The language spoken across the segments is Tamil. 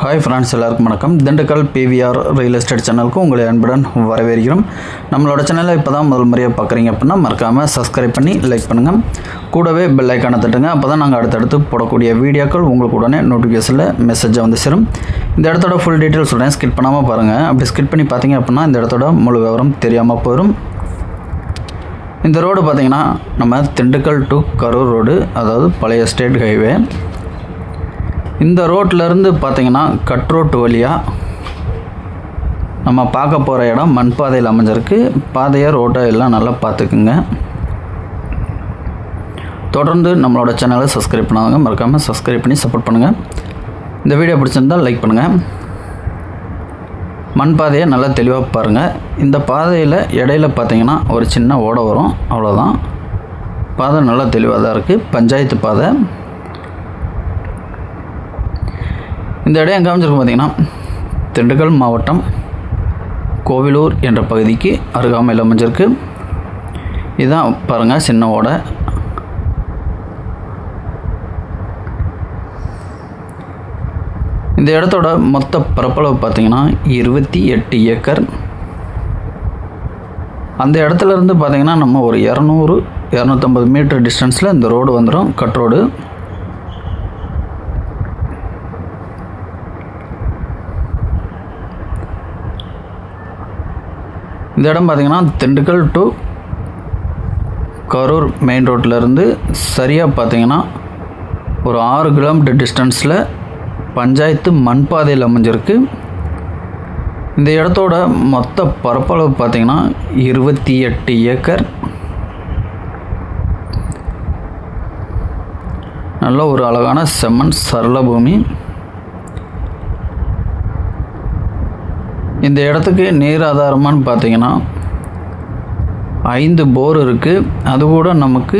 ஹாய் ஃப்ரெண்ட்ஸ், எல்லாருக்கும் வணக்கம். திண்டுக்கல் பிவிஆர் ரியல் எஸ்டேட் சேனலுக்கு உங்களை அன்புடன் வரவேற்கிறோம். நம்மளோட சேனலை இப்போ தான் முதல் முறையாக பார்க்குறீங்க அப்படின்னா மறக்காமல் சப்ஸ்கிரைப் பண்ணி லைக் பண்ணுங்கள். கூடவே பெல் ஐக்கானை தட்டுங்க. அப்போ தான் நாங்கள் அடுத்தடுத்து போடக்கூடிய வீடியோக்கள் உங்களுக்கு உடனே நோட்டிஃபிகேஷனில் மெசேஜாக வந்து சேரும். இந்த இடத்தோட ஃபுல் டீட்டெயில்ஸ் உடனே ஸ்கிப் பண்ணாமல் பாருங்கள். அப்படி ஸ்கிப் பண்ணி பார்த்தீங்க அப்படின்னா இந்த இடத்தோட முழு விவரம் தெரியாமல் போயிடும். இந்த ரோடு பார்த்திங்கன்னா நம்ம திண்டுக்கல் டு கரூர் ரோடு, அதாவது பழைய ஸ்டேட் ஹைவே. இந்த ரோட்டிலேருந்து பார்த்திங்கன்னா கட் ரோட்டு வழியாக நம்ம பார்க்க போகிற இடம் மண் பாதையில் அமைஞ்சிருக்கு. பாதையை ரோட்டை எல்லாம் நல்லா பார்த்துக்குங்க. தொடர்ந்து நம்மளோட சேனலை சப்ஸ்கிரைப் பண்ணாங்க, மறக்காமல் சப்ஸ்கிரைப் பண்ணி சப்போர்ட் பண்ணுங்கள். இந்த வீடியோ பிடிச்சிருந்தால் லைக் பண்ணுங்கள். மண் பாதையை நல்லா தெளிவாக பாருங்கள். இந்த பாதையில் இடையில பார்த்திங்கன்னா ஒரு சின்ன ஓடை வரும், அவ்வளோதான். பாதை நல்லா தெளிவாக தான் இருக்குது. பஞ்சாயத்து பாதை. இந்த இடம் எங்கே அமைஞ்சிருக்கு பார்த்திங்கன்னா திண்டுக்கல் மாவட்டம் கோவிலூர் என்ற பகுதிக்கு அருகாமையில் அமைஞ்சிருக்கு. இதுதான் பாருங்கள் சின்ன ஓடை. இந்த இடத்தோட மொத்த பரப்பளவு பார்த்திங்கன்னா 28 ஏக்கர். அந்த இடத்துலேருந்து பார்த்திங்கன்னா நம்ம ஒரு 200-250 மீட்டர் டிஸ்டன்ஸில் இந்த ரோடு வந்துடும், கட் ரோடு. இந்த இடம் பார்த்திங்கன்னா திண்டுக்கல் டு கரூர் மெயின் ரோட்டிலேருந்து சரியாக பார்த்திங்கன்னா ஒரு 6 கிலோமீட்டர் டிஸ்டன்ஸில் பஞ்சாயத்து மண் பாதையில் அமைஞ்சிருக்கு. இந்த இடத்தோட மொத்த பரப்பளவு பார்த்திங்கன்னா 28 ஏக்கர். நல்ல ஒரு அழகான செம்மண் சரள பூமி. இந்த இடத்துக்கு நீர் ஆதாரமானு பார்த்திங்கன்னா 5 போர் இருக்குது. அதுகூட நமக்கு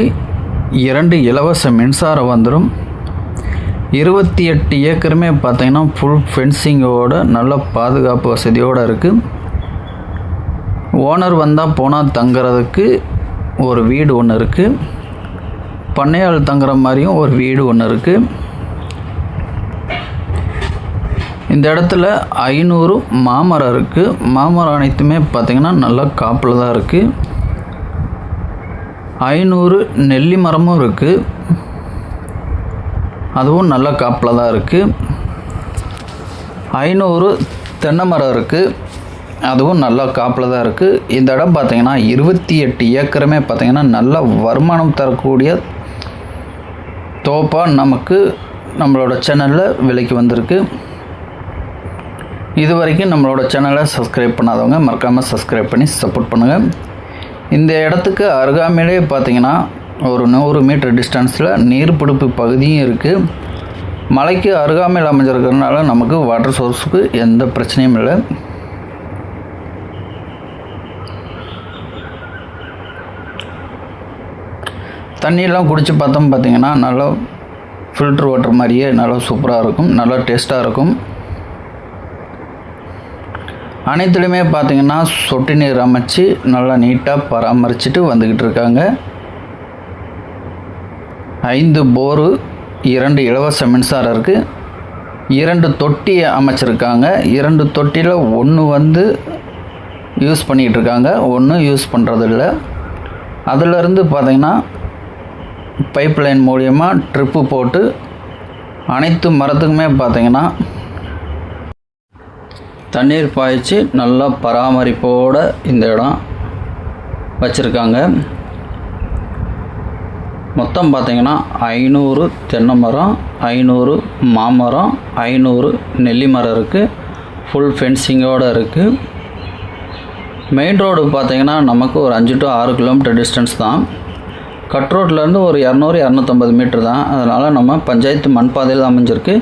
2 இலவச மின்சாரம் வந்துடும். 28 ஏக்கருமே பார்த்திங்கன்னா ஃபுல் ஃபென்சிங்கோட நல்ல பாதுகாப்பு வசதியோடு இருக்குது. ஓனர் வந்தால் போனால் தங்குறதுக்கு ஒரு வீடு ஒன்று இருக்குது. பண்ணையாள் தங்குற மாதிரியும் ஒரு வீடு ஒன்று இருக்குது. இந்த இடத்துல 500 மாமரம் இருக்குது. மாமரம் அனைத்துமே பார்த்திங்கன்னா நல்லா காப்பில் தான் இருக்குது. 500 நெல்லி மரமும் இருக்குது, அதுவும் நல்ல காப்பில் தான் இருக்குது. 500 தென்னை மரம் இருக்குது, அதுவும் நல்லா காப்பில் தான் இருக்குது. இந்த இடம் பார்த்திங்கன்னா 28 ஏக்கருமே பார்த்திங்கன்னா நல்ல வருமானம் தரக்கூடிய தோப்பாக நமக்கு நம்மளோட சேனலில் விலைக்கு வந்திருக்கு. இது வரைக்கும் நம்மளோட சேனலை சப்ஸ்கிரைப் பண்ணாதவங்க மறக்காமல் சப்ஸ்கிரைப் பண்ணி சப்போர்ட் பண்ணுங்கள். இந்த இடத்துக்கு அருகாமையிலே பார்த்திங்கன்னா ஒரு 100 மீட்டர் டிஸ்டன்ஸில் நீர்பிடிப்பு பகுதியும் இருக்குது. மலைக்கு அருகாமையில் அமைஞ்சிருக்கிறதுனால நமக்கு வாட்டர் சோர்ஸுக்கு எந்த பிரச்சனையும் இல்லை. தண்ணியெல்லாம் குடித்து பார்த்தோம் பார்த்திங்கன்னா நல்லா ஃபில்ட்ரு வாட்டர் மாதிரியே நல்லா சூப்பராக இருக்கும், நல்லா டேஸ்ட்டாக இருக்கும். அனைத்துலையுமே பார்த்திங்கன்னா சொட்டு நீர் அமைச்சு நல்லா நீட்டாக பராமரிச்சுட்டு வந்துக்கிட்டு இருக்காங்க. 5 போரு, 2 இலவச மின்சாரம் இருக்குது. 2 தொட்டி அமைச்சிருக்காங்க. 2 தொட்டியில் ஒன்று வந்து யூஸ் பண்ணிக்கிட்டு இருக்காங்க, ஒன்று யூஸ் பண்ணுறதில்ல. அதிலிருந்து பார்த்திங்கன்னா பைப் லைன் மூலியமாக ட்ரிப்பு போட்டு அனைத்து மரத்துக்குமே பார்த்திங்கன்னா தண்ணீர் பாய்ச்சி நல்லா பராமரிப்போடு இந்த இடம் வச்சுருக்காங்க. மொத்தம் பார்த்திங்கன்னா 500 தென்னை மரம், 500 மாமரம், 500 நெல்லி மரம் இருக்குது. ஃபுல் ஃபென்சிங்கோடு இருக்குது. மெயின் ரோடு பார்த்திங்கன்னா நமக்கு ஒரு 5 to 6 கிலோமீட்டர் டிஸ்டன்ஸ் தான். கட் ரோட்லேருந்து ஒரு 200-250 மீட்டர் தான். அதனால் நம்ம பஞ்சாயத்து மண் பாதையில் அமைஞ்சிருக்கு.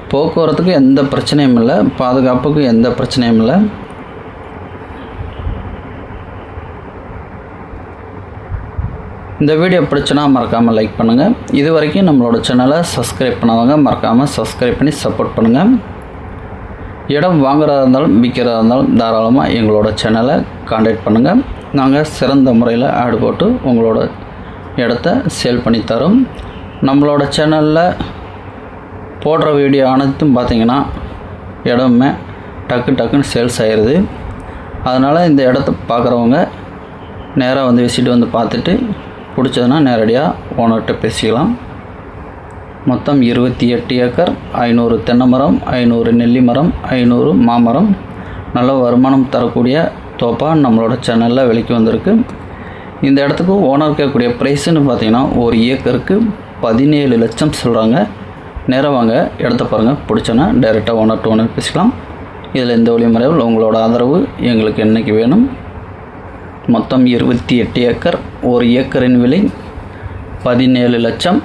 போக்குவரத்துக்கு எந்த பிரச்சனையும் இல்லை, பாதுகாப்புக்கு எந்த பிரச்சனையும் இல்லை. இந்த வீடியோ பிடிச்சுன்னா மறக்காமல் லைக் பண்ணுங்கள். இது வரைக்கும் நம்மளோட சேனலை சப்ஸ்கிரைப் பண்ணாதவங்க மறக்காமல் சப்ஸ்கிரைப் பண்ணி சப்போர்ட் பண்ணுங்கள். இடம் வாங்குறதா இருந்தாலும் விற்கிறதா இருந்தாலும் தாராளமாக எங்களோட சேனலை கான்டாக்ட் பண்ணுங்கள். நாங்கள் சிறந்த முறையில் ஆடு போட்டு உங்களோட இடத்த சேல் பண்ணி தரோம். நம்மளோட சேனலில் போடுற வீடியோ அனைத்தும் பார்த்திங்கன்னா இடமே டக்குன்னு சேல்ஸ் ஆயிடுது. அதனால் இந்த இடத்த பார்க்குறவங்க நேராக வந்து விசிட் வந்து பார்த்துட்டு பிடிச்சதுன்னா நேரடியாக ஓனர்கிட்ட பேசிக்கலாம். மொத்தம் 28 ஏக்கர், 500 தென்னை மரம், 500 நெல்லி மரம், 500 மாமரம், நல்ல வருமானம் தரக்கூடிய தோப்பாக நம்மளோட சேனலில் விலைக்கு வந்திருக்கு. இந்த இடத்துக்கு ஓனர் கேட்கக்கூடிய ப்ரைஸுன்னு பார்த்தீங்கன்னா 1 ஏக்கருக்கு 17 லட்சம் சொல்கிறாங்க. நேராக வாங்க, இடத்த பாருங்கள், பிடிச்சோன்னா டைரெக்டாக ஓனர் டு ஓனர் பேசிக்கலாம். இதில் இந்த வழிமுறையில் உங்களோட ஆதரவு எங்களுக்கு என்றைக்கு வேணும். மொத்தம் 28 ஏக்கர், 1 ஏக்கரின் விலை 17 லட்சம்.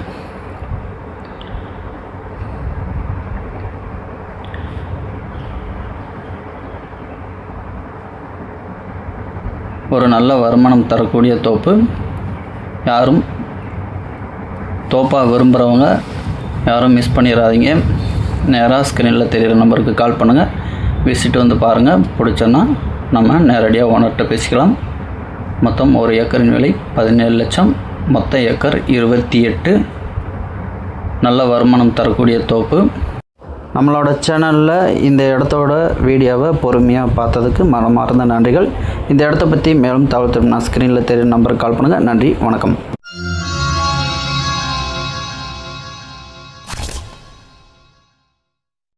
ஒரு நல்ல வருமானம் தரக்கூடிய தோப்பு. யாரும் தோப்பாக விரும்புகிறவங்க யாரும் மிஸ் பண்ணிடாதீங்க. நேராக ஸ்க்ரீனில் தெரிகிற நம்பருக்கு கால் பண்ணுங்கள், விசிட் வந்து பாருங்கள். பிடிச்சோன்னா நம்ம நேரடியாக ஓனர்கிட்ட பேசிக்கலாம். மொத்தம் 1 ஏக்கரின் விலை 17 லட்சம், மொத்த ஏக்கர் 28. நல்ல வருமானம் தரக்கூடிய தோப்பு. நம்மளோட சேனலில் இந்த இடத்தோட வீடியோவை பொறுமையாக பார்த்ததுக்கு மனமார்ந்த நன்றிகள். இந்த இடத்த பற்றி மேலும் தகவல் தெரியும்னா ஸ்க்ரீனில் தெரியும் நம்பருக்கு கால் பண்ணுங்கள். நன்றி, வணக்கம்.